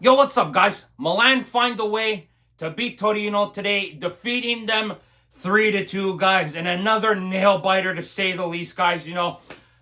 Yo, what's up, guys? Milan find a way to beat Torino today, defeating them 3-2, guys, and another nail biter to say the least, guys.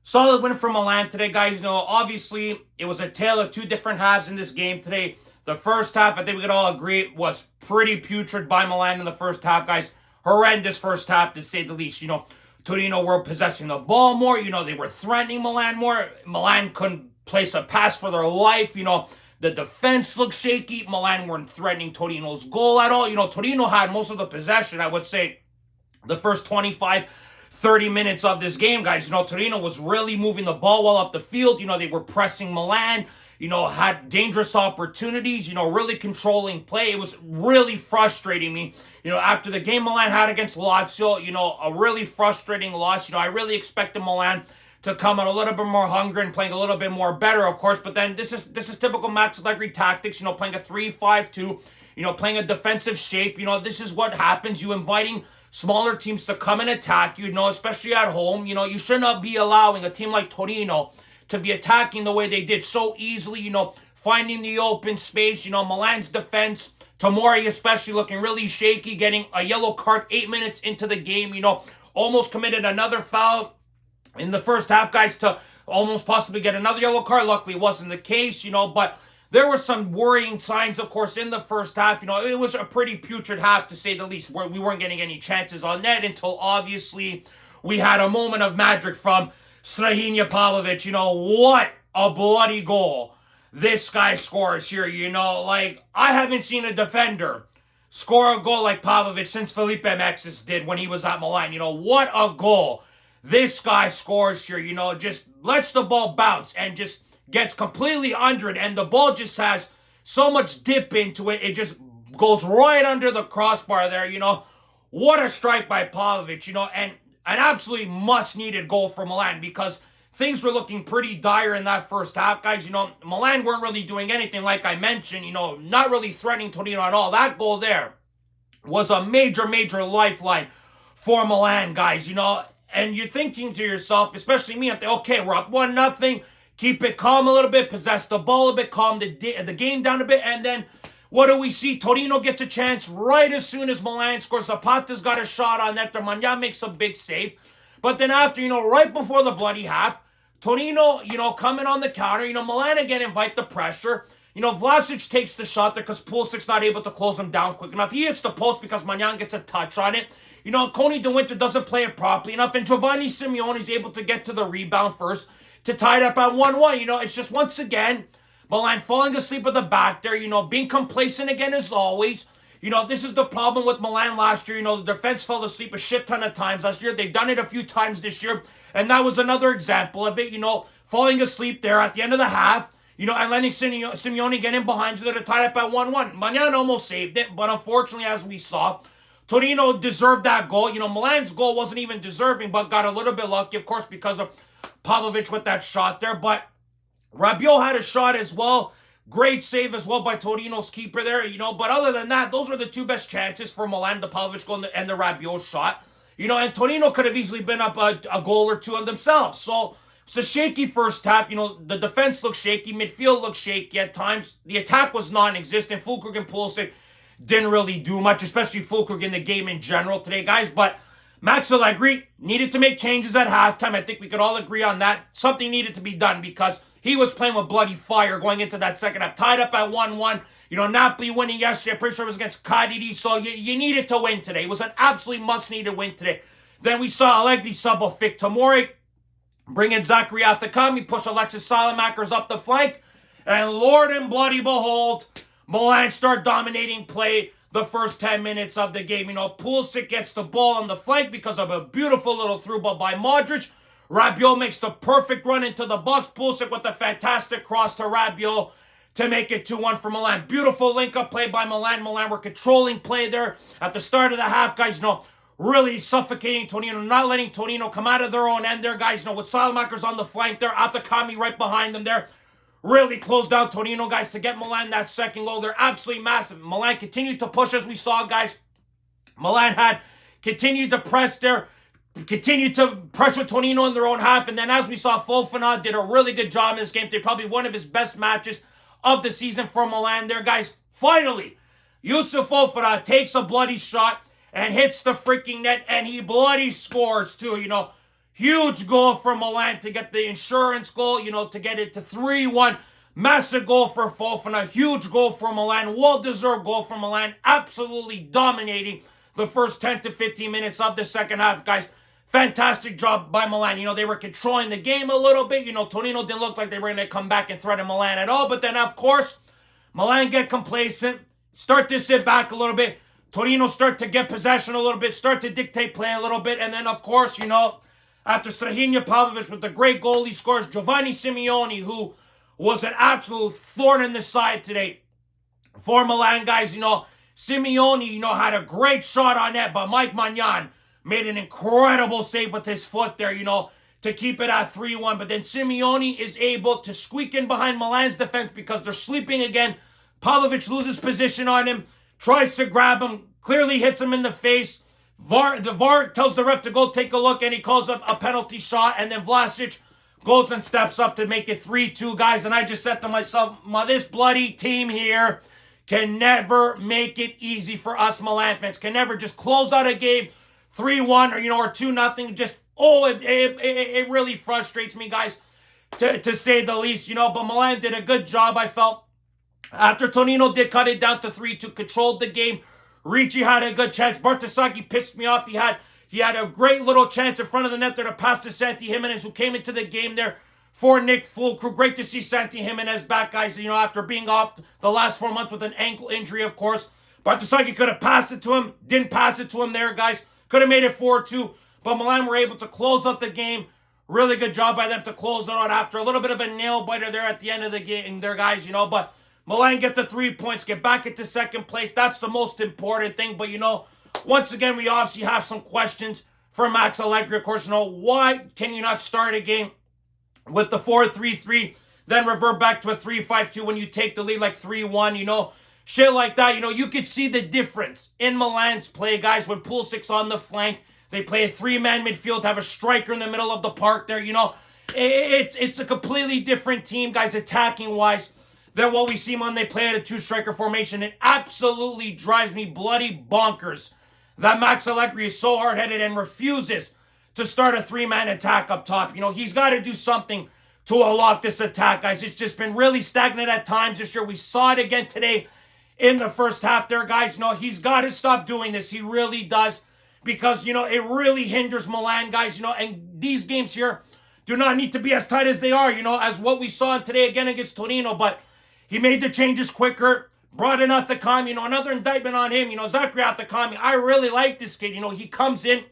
Solid win for Milan today, guys. Obviously, it was a tale of two different halves in this game today. The first half, I think we could all agree, was pretty putrid by Milan in the first half, guys. Horrendous first half, to say the least. Torino were possessing the ball more. They were threatening Milan more. Milan couldn't place a pass for their life. The defense looked shaky. Milan weren't threatening Torino's goal at all. Torino had most of the possession, I would say, the first 25, 30 minutes of this game, guys. Torino was really moving the ball well up the field. They were pressing Milan, had dangerous opportunities, really controlling play. It was really frustrating me. After the game Milan had against Lazio, a really frustrating loss. I really expected Milan to come out a little bit more hungry and playing a little bit more better, of course. But then this is typical Matchday tactics, playing a 3-5-2, playing a defensive shape. This is what happens. You inviting smaller teams to come and attack you, especially at home. You should not be allowing a team like Torino to be attacking the way they did so easily, finding the open space. Milan's defense, Tomori especially looking really shaky, getting a yellow card 8 minutes into the game, almost committed another foul in the first half, guys, to almost possibly get another yellow card. Luckily, it wasn't the case, but there were some worrying signs, of course, in the first half. It was a pretty putrid half, to say the least, where we weren't getting any chances on net until, obviously, we had a moment of magic from Strahinja Pavlovic. What a bloody goal this guy scores here. I haven't seen a defender score a goal like Pavlovic since Felipe Mexis did when he was at Milan. What a goal this guy scores here. Just lets the ball bounce and just gets completely under it, and the ball just has so much dip into it. It just goes right under the crossbar there. What a strike by Pavlovic, and an absolutely much-needed goal for Milan, because things were looking pretty dire in that first half, guys. Milan weren't really doing anything, like I mentioned, not really threatening Torino at all. That goal there was a major, major lifeline for Milan, guys, and you're thinking to yourself, especially me, I'm thinking, okay, we're up 1-0, keep it calm a little bit, possess the ball a bit, calm the game down a bit, and then what do we see? Torino gets a chance right as soon as Milan scores. Zapata's got a shot on net. Magnan makes a big save. But then after, right before the bloody half, Torino, coming on the counter. Milan again invite the pressure. Vlasic takes the shot there because Pulisic's not able to close him down quick enough. He hits the post because Magnan gets a touch on it. Coney De Winter doesn't play it properly enough, and Giovanni Simeone is able to get to the rebound first to tie it up at 1-1. It's just, once again, Milan falling asleep at the back there, being complacent again as always. This is the problem with Milan last year. The defense fell asleep a shit ton of times last year. They've done it a few times this year, and that was another example of it, falling asleep there at the end of the half, and letting Simeone get in behind you there to tie it up at 1-1. Magnan almost saved it, but unfortunately, as we saw, Torino deserved that goal. Milan's goal wasn't even deserving, but got a little bit lucky, of course, because of Pavlovic with that shot there. But Rabiot had a shot as well. Great save as well by Torino's keeper there, But other than that, those were the two best chances for Milan, the Pavlovic goal and the Rabiot shot. And Torino could have easily been up a goal or two on themselves. So it's a shaky first half. The defense looked shaky. Midfield looked shaky at times. The attack was non-existent. Füllkrug and Pulisic didn't really do much, especially Füllkrug in the game in general today, guys. But Max Allegri needed to make changes at halftime. I think we could all agree on that. Something needed to be done because he was playing with bloody fire going into that second half. Tied up at 1-1. Napoli winning yesterday. I'm pretty sure it was against Cagliari. So you needed to win today. It was an absolutely must-needed win today. Then we saw Allegri sub off Vic Tomori, bring in Zachary Athakami, push Alexis Salamakers up the flank. And Lord and bloody behold, Milan start dominating play the first 10 minutes of the game. Pulisic gets the ball on the flank because of a beautiful little through ball by Modric. Rabiot makes the perfect run into the box. Pulisic with a fantastic cross to Rabiot to make it 2-1 for Milan. Beautiful link-up play by Milan. Milan were controlling play there at the start of the half, guys. Really suffocating Torino, not letting Torino come out of their own end there, guys. With Salamakers on the flank there, Athakami right behind them there. Really closed down Torino, guys, to get Milan that second goal. They're absolutely massive. Milan continued to push, as we saw, guys. Milan had continued to press there, continued to pressure Torino in their own half. And then, as we saw, Fofana did a really good job in this game. They probably one of his best matches of the season for Milan there, guys. Finally, Yusuf Fofana takes a bloody shot and hits the freaking net, and he bloody scores too, Huge goal for Milan to get the insurance goal, to get it to 3-1. Massive goal for Fofana. Huge goal for Milan. Well-deserved goal for Milan. Absolutely dominating the first 10 to 15 minutes of the second half, guys. Fantastic job by Milan. They were controlling the game a little bit. Torino didn't look like they were going to come back and threaten Milan at all. But then, of course, Milan get complacent, start to sit back a little bit. Torino start to get possession a little bit, start to dictate play a little bit. And then, of course, after Strahinja Pavlovic with the great goal, he scores Giovanni Simeone, who was an absolute thorn in the side today for Milan, guys. Simeone, had a great shot on net, but Mike Magnan made an incredible save with his foot there, to keep it at 3-1. But then Simeone is able to squeak in behind Milan's defense because they're sleeping again. Pavlovic loses position on him, tries to grab him, clearly hits him in the face. The VAR tells the ref to go take a look, and he calls up a penalty shot, and then Vlasic goes and steps up to make it 3-2, guys. And I just said to myself, this bloody team here can never make it easy for us Milan fans. Can never just close out a game 3-1 or 2-0. Just, it really frustrates me, guys, to say the least, But Milan did a good job, I felt. After Torino did cut it down to 3-2, controlled the game. Ricci had a good chance. Bartosagi pissed me off. He had a great little chance in front of the net there to pass to Santi Jimenez, who came into the game there for Nick Fulcrum. Great to see Santi Jimenez back, guys, after being off the last 4 months with an ankle injury, of course. Bartosagi could have passed it to him. Didn't pass it to him there, guys. Could have made it 4-2. But Milan were able to close out the game. Really good job by them to close it out after a little bit of a nail-biter there at the end of the game there, guys, But Milan get the 3 points, get back into second place. That's the most important thing. But, once again, we obviously have some questions for Max Allegri. Of course, why can you not start a game with the 4-3-3, then revert back to a 3-5-2 when you take the lead like 3-1, Shit like that, you could see the difference in Milan's play, guys, when Pulisic's on the flank. They play a 3-man midfield, have a striker in the middle of the park there, It's a completely different team, guys, attacking-wise, than what we see when they play at a 2-striker formation. It absolutely drives me bloody bonkers that Max Allegri is so hard-headed and refuses to start a 3-man attack up top. He's got to do something to unlock this attack, guys. It's just been really stagnant at times this year. We saw it again today in the first half there, guys. He's got to stop doing this. He really does, because, it really hinders Milan, guys, and these games here do not need to be as tight as they are, as what we saw today again against Torino. But he made the changes quicker, brought in Athakami, another indictment on him, Zachary Athakami. I really like this kid, he comes in,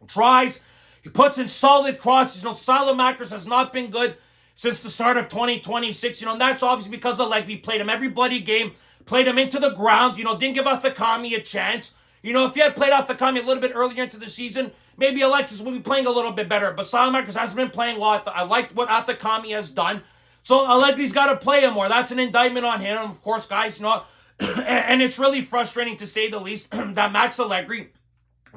tries, he puts in solid crosses. Salamakers has not been good since the start of 2026, and that's obviously because of we played him every bloody game, played him into the ground, didn't give Athakami a chance. If you had played Athakami a little bit earlier into the season, maybe Alexis would be playing a little bit better, but Salamakers hasn't been playing well. I liked what Athakami has done. So Allegri's got to play him more. That's an indictment on him, of course, guys. And it's really frustrating, to say the least, that Max Allegri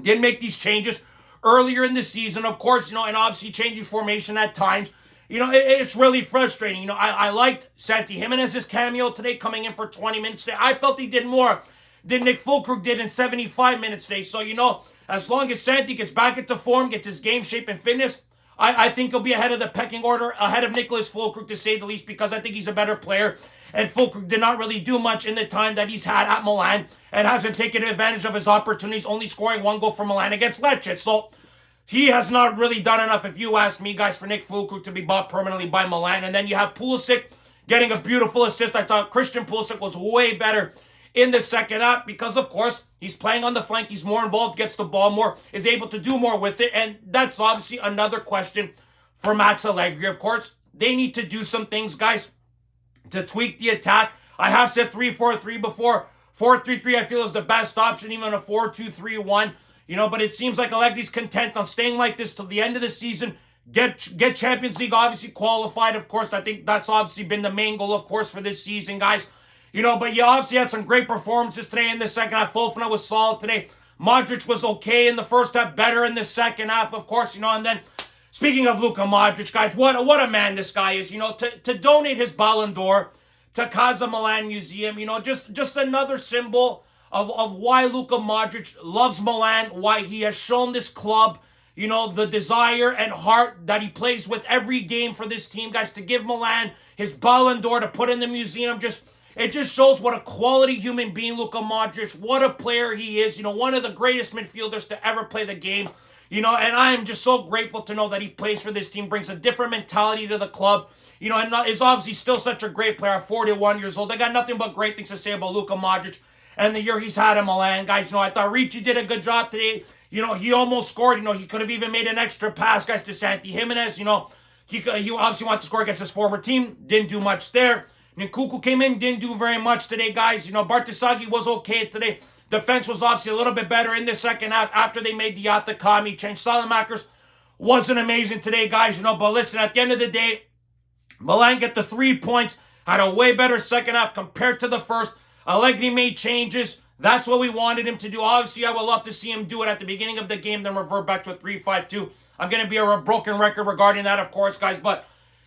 did make these changes earlier in the season, of course, and obviously changing formation at times. It's really frustrating. I liked Santi Jimenez's cameo today, coming in for 20 minutes today. I felt he did more than Nick Fulcrum did in 75 minutes today. So, as long as Santi gets back into form, gets his game shape and fitness, I think he'll be ahead of the pecking order, ahead of Nicholas Fulcrum, to say the least, because I think he's a better player. And Fulcrum did not really do much in the time that he's had at Milan, and hasn't taken advantage of his opportunities, only scoring 1 goal for Milan against Lecce. So he has not really done enough, if you ask me, guys, for Nick Fulcrum to be bought permanently by Milan. And then you have Pulisic getting a beautiful assist. I thought Christian Pulisic was way better in the second half because, of course, he's playing on the flank. He's more involved, gets the ball more, is able to do more with it. And that's obviously another question for Max Allegri. Of course, they need to do some things, guys, to tweak the attack. I have said 3-4-3 before. 4-3-3 I feel is the best option, even a 4-2-3-1. But it seems like Allegri's content on staying like this till the end of the season. Get Champions League obviously qualified, of course. I think that's obviously been the main goal, of course, for this season, guys. But you obviously had some great performances today in the second half. Fofana was solid today. Modric was okay in the first half, better in the second half, of course, and then speaking of Luka Modric, guys, what a man this guy is, to donate his Ballon d'Or to Casa Milan Museum. You know, just another symbol of why Luka Modric loves Milan, why he has shown this club, you know, the desire and heart that he plays with every game for this team, guys, to give Milan his Ballon d'Or, to put in the museum. It just shows what a quality human being Luka Modric, what a player he is, you know, one of the greatest midfielders to ever play the game. You know, and I am just so grateful to know that he plays for this team, brings a different mentality to the club. You know, and is obviously still such a great player at 41 years old. I got nothing but great things to say about Luka Modric and the year he's had in Milan. Guys, you know, I thought Ricci did a good job today. You know, he almost scored. You know, he could have even made an extra pass, guys, to Santi Jimenez. You know, he obviously wanted to score against his former team. Didn't do much there. Nkunku came in, didn't do very much today, guys. You know, Bartasagi was okay today. Defense was obviously a little bit better in the second half after they made the Atakami change. Salamakers wasn't amazing today, guys, you know. But listen, at the end of the day, Milan get the 3 points. Had a way better second half compared to the first. Allegri made changes. That's what we wanted him to do. Obviously, I would love to see him do it at the beginning of the game, then revert back to a 3-5-2. I'm going to be a broken record regarding that, of course, guys. But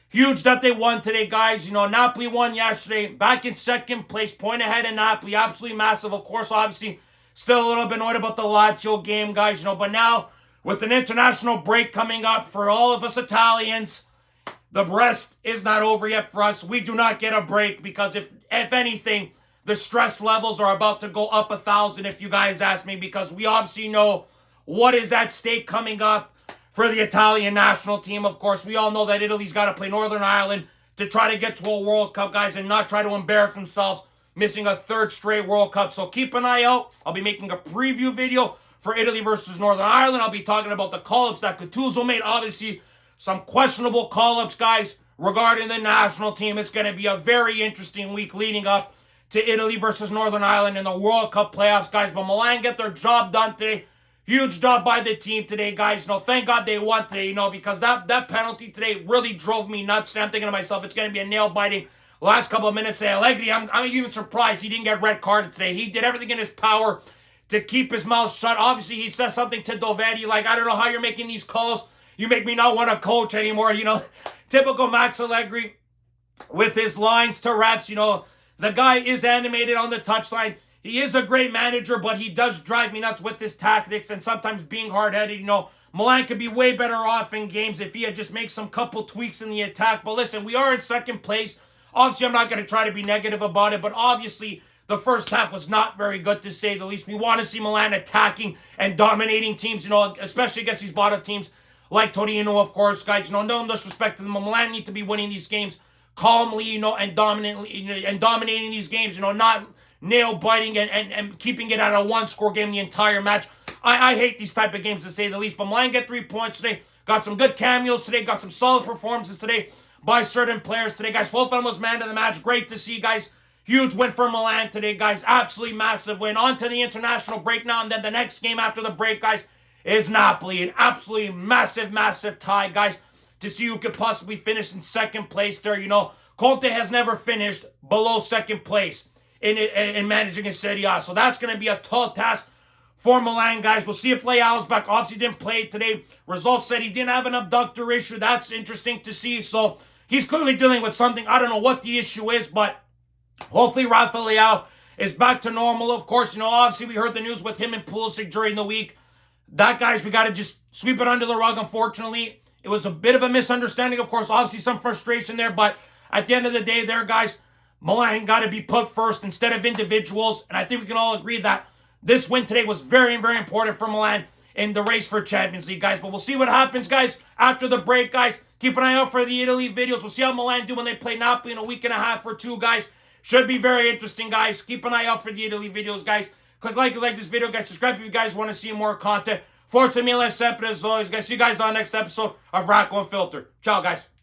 huge that they won today, guys. You know, Napoli won yesterday. Back in second place. Point ahead in Napoli. Absolutely massive. Of course, obviously, still a little bit annoyed about the Lazio game, guys. You know, but now, with an international break coming up for all of us Italians, the rest is not over yet for us. We do not get a break because if anything, the stress levels are about to go up 1,000 if you guys ask me, because we obviously know what is at stake coming up for the Italian national team. Of course, we all know that Italy's got to play Northern Ireland to try to get to a World Cup, guys, and not try to embarrass themselves missing a third straight World Cup. So keep an eye out. I'll be making a preview video for Italy versus Northern Ireland. I'll be talking about the call-ups that Gattuso made. Obviously, some questionable call-ups, guys, regarding the national team. It's going to be a very interesting week leading up to Italy versus Northern Ireland in the World Cup playoffs, guys. But Milan get their job done today. Huge job by the team today, guys. You know, thank God they won today, you know, because that penalty today really drove me nuts. I'm thinking to myself, it's going to be a nail-biting last couple of minutes. Allegri, I'm even surprised he didn't get red carded today. He did everything in his power to keep his mouth shut. Obviously, he says something to Dovedi, like, I don't know how you're making these calls. You make me not want to coach anymore, you know. Typical Max Allegri with his lines to refs, you know. The guy is animated on the touchline. He is a great manager, but he does drive me nuts with his tactics and sometimes being hard-headed. You know, Milan could be way better off in games if he had just made some couple tweaks in the attack. But listen, we are in second place. Obviously, I'm not going to try to be negative about it, but obviously, the first half was not very good, to say the least. We want to see Milan attacking and dominating teams, you know, especially against these bottom teams like Torino, of course, guys. You know, no disrespect to them. Milan need to be winning these games calmly, you know, and dominating these games, you know, not nail-biting and keeping it at a one-score game the entire match. I hate these type of games, to say the least. But Milan get 3 points today. Got some good cameos today. Got some solid performances today by certain players today, guys. Wolfman was man of the match. Great to see, guys. Huge win for Milan today, guys. Absolutely massive win. On to the international break now, and then the next game after the break, guys, is Napoli. An absolutely massive, massive tie, guys, to see who could possibly finish in second place there. You know, Conte has never finished below second place in managing in Serie A. So that's going to be a tall task for Milan, guys. We'll see if Leao's back. Obviously didn't play today. Results said he didn't have an abductor issue. That's interesting to see. So he's clearly dealing with something. I don't know what the issue is, but hopefully Rafael Leao is back to normal. Of course, you know, obviously we heard the news with him and Pulisic during the week. That, guys, we got to just sweep it under the rug, unfortunately. It was a bit of a misunderstanding, of course. Obviously some frustration there, but at the end of the day there, guys, Milan got to be put first instead of individuals. And I think we can all agree that this win today was very, very important for Milan in the race for Champions League, guys. But we'll see what happens, guys, after the break, guys. Keep an eye out for the Italy videos. We'll see how Milan do when they play Napoli in a week and a half or two, guys. Should be very interesting, guys. Keep an eye out for the Italy videos, guys. Click like if you like this video, guys. Subscribe if you guys want to see more content. Forza Milan sempre as always, guys. See you guys on the next episode of Rocco Unfiltered. Ciao, guys.